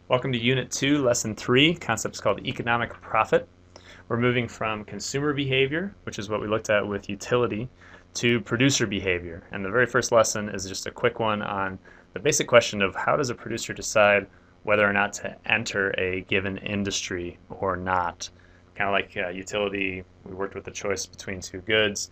Welcome to Unit 2, Lesson 3, concepts called economic profit. We're moving from consumer behavior, which is what we looked at with utility, to producer behavior. And the very first lesson is just a quick one on the basic question of how does a producer decide whether or not to enter a given industry or not. Kind of like utility, we worked with the choice between two goods.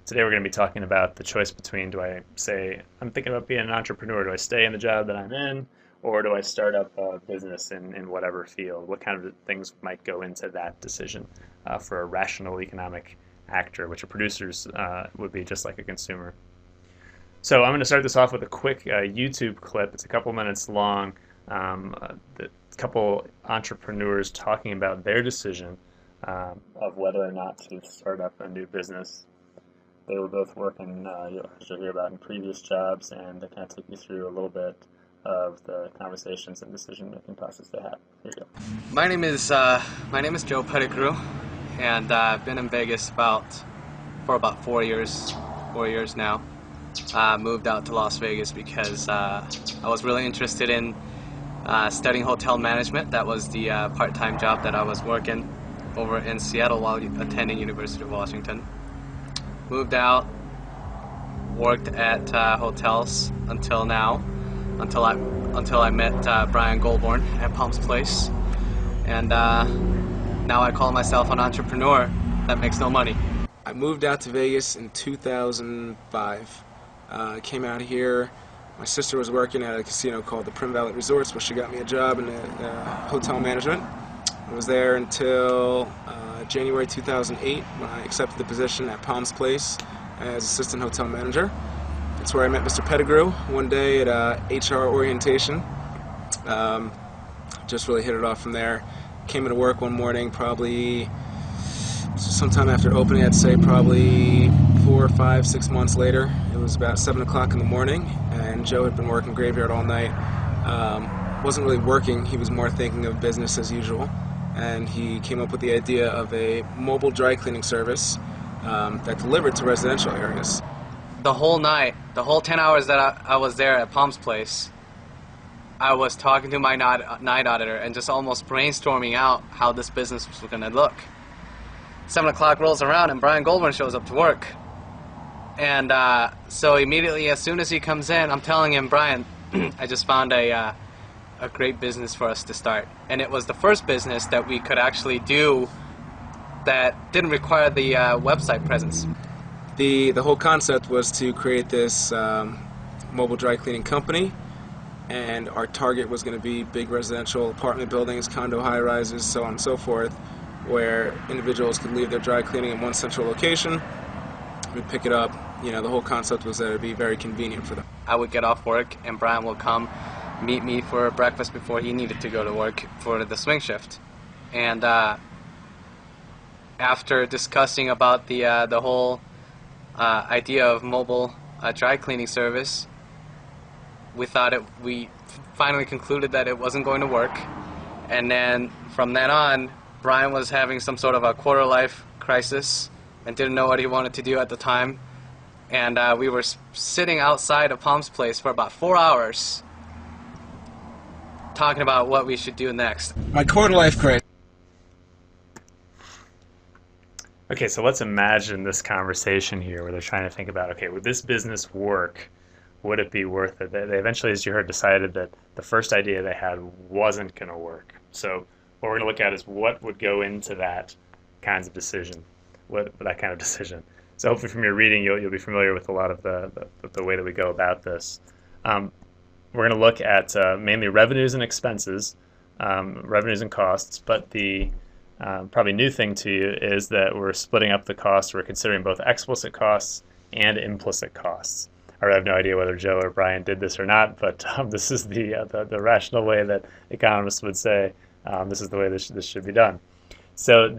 Today we're going to be talking about the choice between, do I say, I'm thinking about being an entrepreneur, do I stay in the job that I'm in, or do I start up a business in whatever field? What kind of things might go into that decision for a rational economic actor, which a producer would be just like a consumer. So I'm going to start this off with a quick YouTube clip. It's a couple minutes long. A couple entrepreneurs talking about their decision of whether or not to start up a new business. They were both working, you'll hear about in previous jobs, and they kind of take you through a little bit of the conversations and decision-making process they had. Here you go. My name is Joe Pettigrew, and I've been in Vegas for about 4 years. 4 years now. Moved out to Las Vegas because I was really interested in studying hotel management. That was the part-time job that I was working over in Seattle while attending University of Washington. Moved out, worked at hotels until now, until I met Brian Goldborn at Palms Place, and now I call myself an entrepreneur that makes no money. I moved out to Vegas in 2005. I came out here. My sister was working at a casino called the Primm Valley Resorts, where she got me a job in hotel management. I was there until January 2008 when I accepted the position at Palms Place as assistant hotel manager. That's where I met Mr. Pettigrew one day at HR orientation. Just really hit it off from there. Came into work one morning, probably sometime after opening, I'd say probably 4, 5, 6 months later. It was about 7 o'clock in the morning, and Joe had been working graveyard all night. Wasn't really working, he was more thinking of business as usual. And he came up with the idea of a mobile dry cleaning service that delivered to residential areas. The whole night, the whole 10 hours that I was there at Palms Place, I was talking to my night auditor and just almost brainstorming out how this business was going to look. 7 o'clock rolls around and Brian Goldborn shows up to work. And so immediately, as soon as he comes in, I'm telling him, Brian, I just found a great business for us to start. And it was the first business that we could actually do that didn't require the website presence. The whole concept was to create this mobile dry cleaning company, and our target was going to be big residential apartment buildings, condo high-rises, so on and so forth, where individuals could leave their dry cleaning in one central location. We'd pick it up. You know, the whole concept was that it would be very convenient for them. I would get off work and Brian will come meet me for breakfast before he needed to go to work for the swing shift. And after discussing about the whole idea of mobile dry cleaning service, we finally concluded that it wasn't going to work. And then from then on, Brian was having some sort of a quarter-life crisis and didn't know what he wanted to do at the time. And we were sitting outside of Palms Place for about 4 hours talking about what we should do next. My quarter-life crisis. Okay, so let's imagine this conversation here where they're trying to think about, okay, would this business work? Would it be worth it? They eventually, as you heard, decided that the first idea they had wasn't going to work. So what we're going to look at is what would go into that kinds of decision, that kind of decision. So hopefully from your reading, you'll be familiar with a lot of the way that we go about this. We're going to look at mainly revenues and expenses, revenues and costs, but the probably new thing to you is that we're splitting up the costs. We're considering both explicit costs and implicit costs. I have no idea whether Joe or Brian did this or not, but this is the rational way that economists would say this is the way this should be done. So first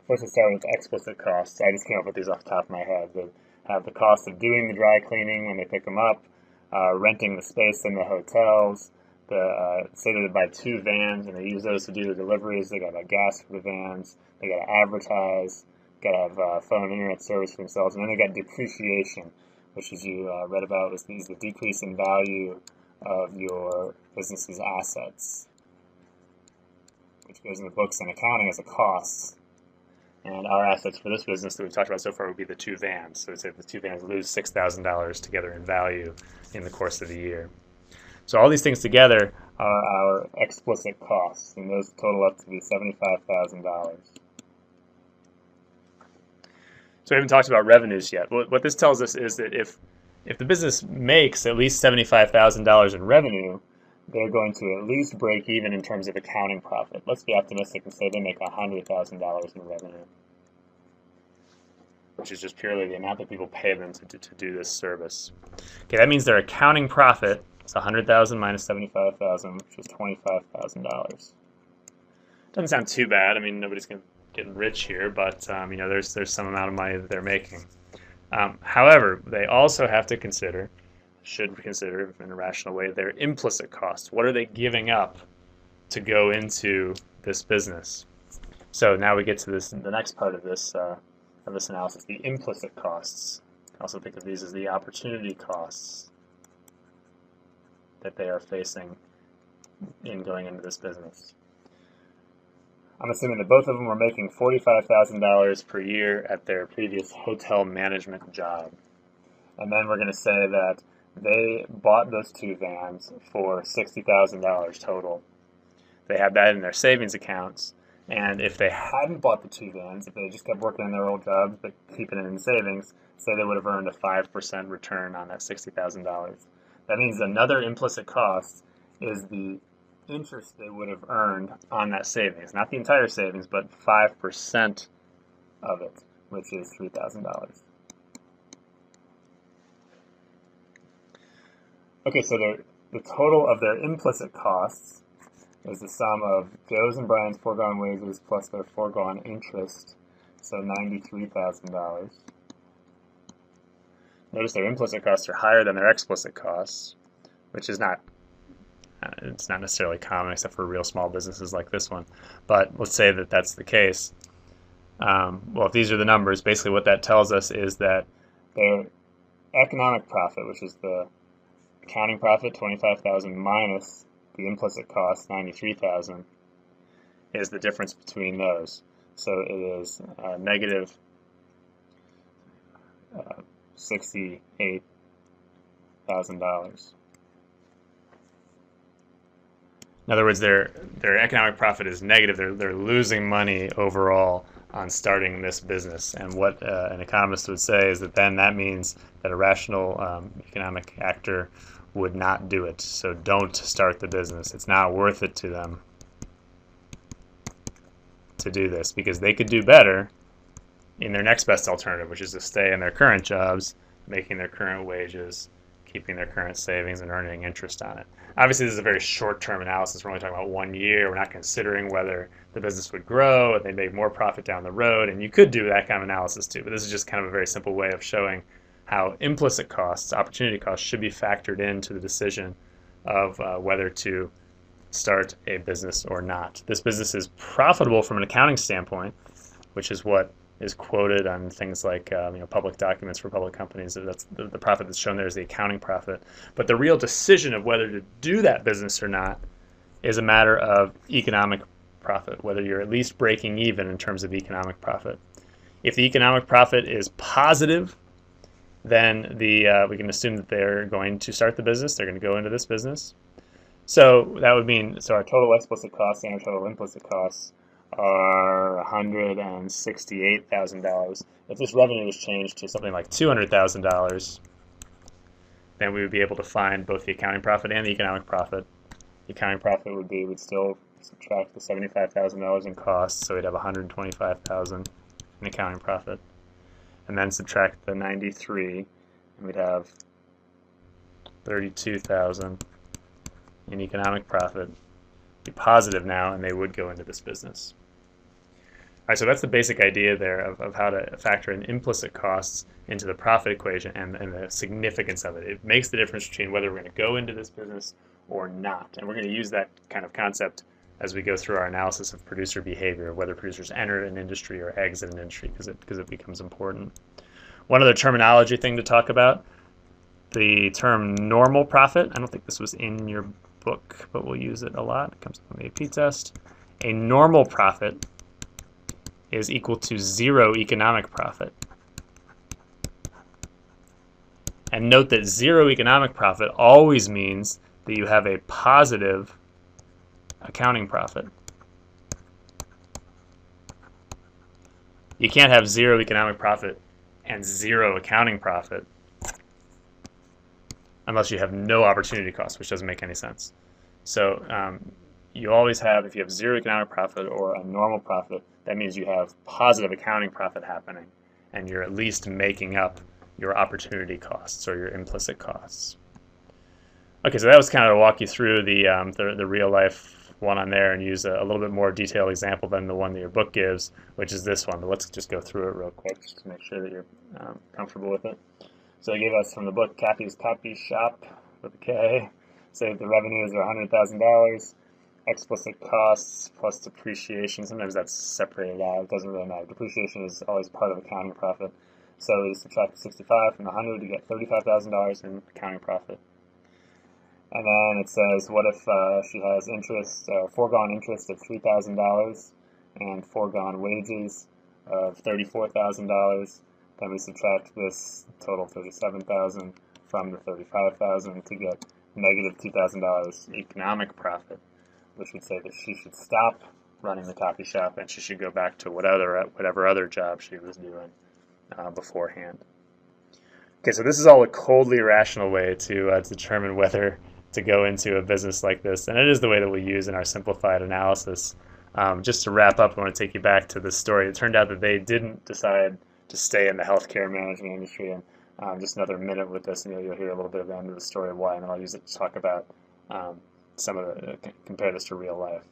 we'll start with explicit costs. I just came up with these off the top of my head. They have the cost of doing the dry cleaning when they pick them up, renting the space in the hotels, say that they buy 2 vans and they use those to do the deliveries. They got to buy gas for the vans. They got to advertise. Got to have phone and internet service for themselves, and then they got depreciation, which, as you read about, was the decrease in value of your business's assets, which goes in the books and accounting as a cost. And our assets for this business that we've talked about so far would be the 2 vans. So say if the 2 vans lose $6,000 together in value in the course of the year. So all these things together are our explicit costs, and those total up to be $75,000. So we haven't talked about revenues yet. What this tells us is that if the business makes at least $75,000 in revenue, they're going to at least break even in terms of accounting profit. Let's be optimistic and say they make $100,000 in revenue, which is just purely the amount that people pay them to do this service. Okay, that means their accounting profit is $100,000 minus $75,000, which is $25,000. Doesn't sound too bad. I mean, nobody's getting rich here, but there's some amount of money that they're making. However, they also have to should consider in a rational way their implicit costs. What are they giving up to go into this business? So now we get to the next part of this analysis, the implicit costs. Also think of these as the opportunity costs that they are facing in going into this business. I'm assuming that both of them were making $45,000 per year at their previous hotel management job. And then we're going to say that they bought those 2 vans for $60,000 total. They had that in their savings accounts. And if they hadn't bought the 2 vans, if they just kept working in their old jobs but keeping it in savings, say they would have earned a 5% return on that $60,000. That means another implicit cost is the interest they would have earned on that savings. Not the entire savings, but 5% of it, which is $3,000. Okay, so the total of their implicit costs is the sum of Joe's and Brian's foregone wages plus their foregone interest, so $93,000. Notice their implicit costs are higher than their explicit costs, which is not necessarily common except for real small businesses like this one. But let's say that that's the case. Well, if these are the numbers, basically what that tells us is that their economic profit, which is the accounting profit, $25,000 minus the implicit cost, $93,000, is the difference between those. So it is negative $68,000. In other words, their economic profit is negative. They're losing money overall on starting this business. And what an economist would say is that means that a rational economic actor would not do it. So don't start the business. It's not worth it to them to do this because they could do better in their next best alternative, which is to stay in their current jobs, making their current wages, keeping their current savings, and earning interest on it. Obviously, this is a very short-term analysis. We're only talking about 1 year. We're not considering whether the business would grow and they make more profit down the road. And you could do that kind of analysis too, but this is just kind of a very simple way of showing how implicit costs, opportunity costs, should be factored into the decision of whether to start a business or not. This business is profitable from an accounting standpoint, which is what is quoted on things like public documents for public companies. That's the profit that's shown there is the accounting profit. But the real decision of whether to do that business or not is a matter of economic profit, whether you're at least breaking even in terms of economic profit. If the economic profit is positive, then we can assume that they're going to start the business. They're going to go into this business. So that would mean our total explicit costs and our total implicit costs are $168,000. If this revenue was changed to something like $200,000, then we would be able to find both the accounting profit and the economic profit. The accounting profit we'd still subtract the $75,000 in costs, so we'd have $125,000 in accounting profit. And then subtract the 93, and we'd have 32,000 in economic profit. Be positive now, and they would go into this business. All right, so that's the basic idea there of how to factor in implicit costs into the profit equation and the significance of it. It makes the difference between whether we're going to go into this business or not. And we're going to use that kind of concept as we go through our analysis of producer behavior, whether producers enter an industry or exit an industry, because it becomes important. One other terminology thing to talk about, the term normal profit. I don't think this was in your book, but we'll use it a lot. It comes from the AP test. A normal profit is equal to 0 economic profit. And note that 0 economic profit always means that you have a positive accounting profit. You can't have 0 economic profit and 0 accounting profit unless you have no opportunity cost, which doesn't make any sense. So you always have, if you have 0 economic profit or a normal profit, that means you have positive accounting profit happening, and you're at least making up your opportunity costs or your implicit costs. Okay, so that was kind of to walk you through the real life one on there and use a little bit more detailed example than the one that your book gives, which is this one. But let's just go through it real quick just to make sure that you're comfortable with it. So they gave us from the book Kathy's Copy Shop with a K. Say the revenues are $100,000. Explicit costs plus depreciation. Sometimes that's separated out. It doesn't really matter. Depreciation is always part of accounting profit. So we subtract 65 from the 100 to get $35,000 in accounting profit. And then it says, what if she has interest, foregone interest of $3,000 and foregone wages of $34,000? Then we subtract this total $37,000 from the $35,000 to get negative $2,000 economic profit, which would say that she should stop running the copy shop and she should go back to whatever other job she was doing beforehand. Okay, so this is all a coldly rational way to determine whether to go into a business like this, and it is the way that we use in our simplified analysis. Just to wrap up, I want to take you back to this story. It turned out that they didn't decide to stay in the healthcare management industry, and just another minute with this, and you'll hear a little bit of the end of the story of why, and then I'll use it to talk about some of compare this to real life.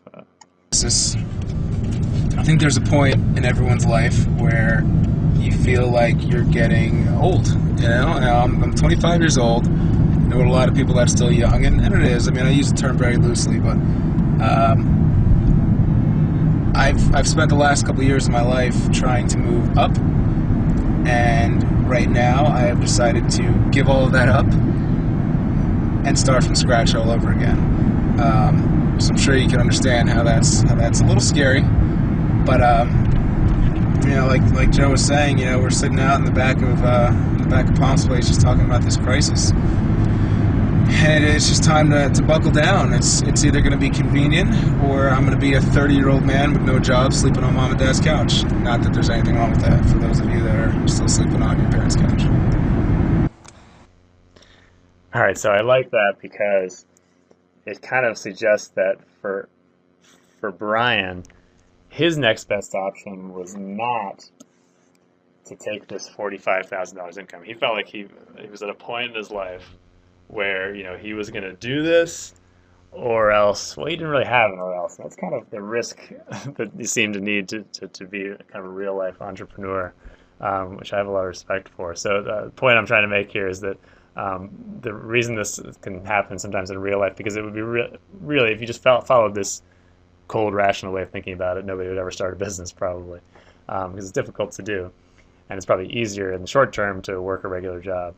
I think there's a point in everyone's life where you feel like you're getting old. You know, now I'm 25 years old. I know a lot of people that's still young, and it is. I mean, I use the term very loosely, but I've spent the last couple of years of my life trying to move up, and right now I have decided to give all of that up and start from scratch all over again. So I'm sure you can understand how that's a little scary, but you know, like Joe was saying, you know, we're sitting out in the back of Palm's place just talking about this crisis, and it's just time to buckle down. It's either going to be convenient, or I'm going to be a 30-year-old man with no job sleeping on mom and dad's couch. Not that there's anything wrong with that for those of you that are still sleeping on your parents' couch. All right, so I like that because it kind of suggests that for Brian, his next best option was not to take this $45,000 income. He felt like he was at a point in his life where, you know, he was going to do this or else, well, he didn't really have an or else. That's kind of the risk that you seem to need to be kind of a real life entrepreneur, which I have a lot of respect for. So the point I'm trying to make here is that the reason this can happen sometimes in real life, because it would be really, if you just followed this cold, rational way of thinking about it, nobody would ever start a business probably, because it's difficult to do, and it's probably easier in the short term to work a regular job.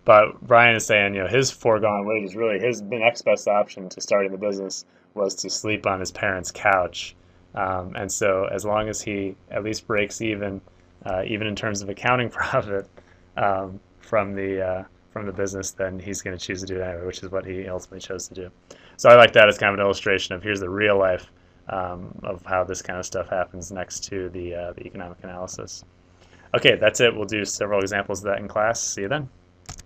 But Brian is saying, you know, his foregone wages, really his next best option to starting the business was to sleep on his parents' couch, and so as long as he at least breaks even in terms of accounting profit from the business, then he's going to choose to do it anyway, which is what he ultimately chose to do. So I like that as kind of an illustration of here's the real life of how this kind of stuff happens next to the economic analysis. Okay, that's it. We'll do several examples of that in class. See you then.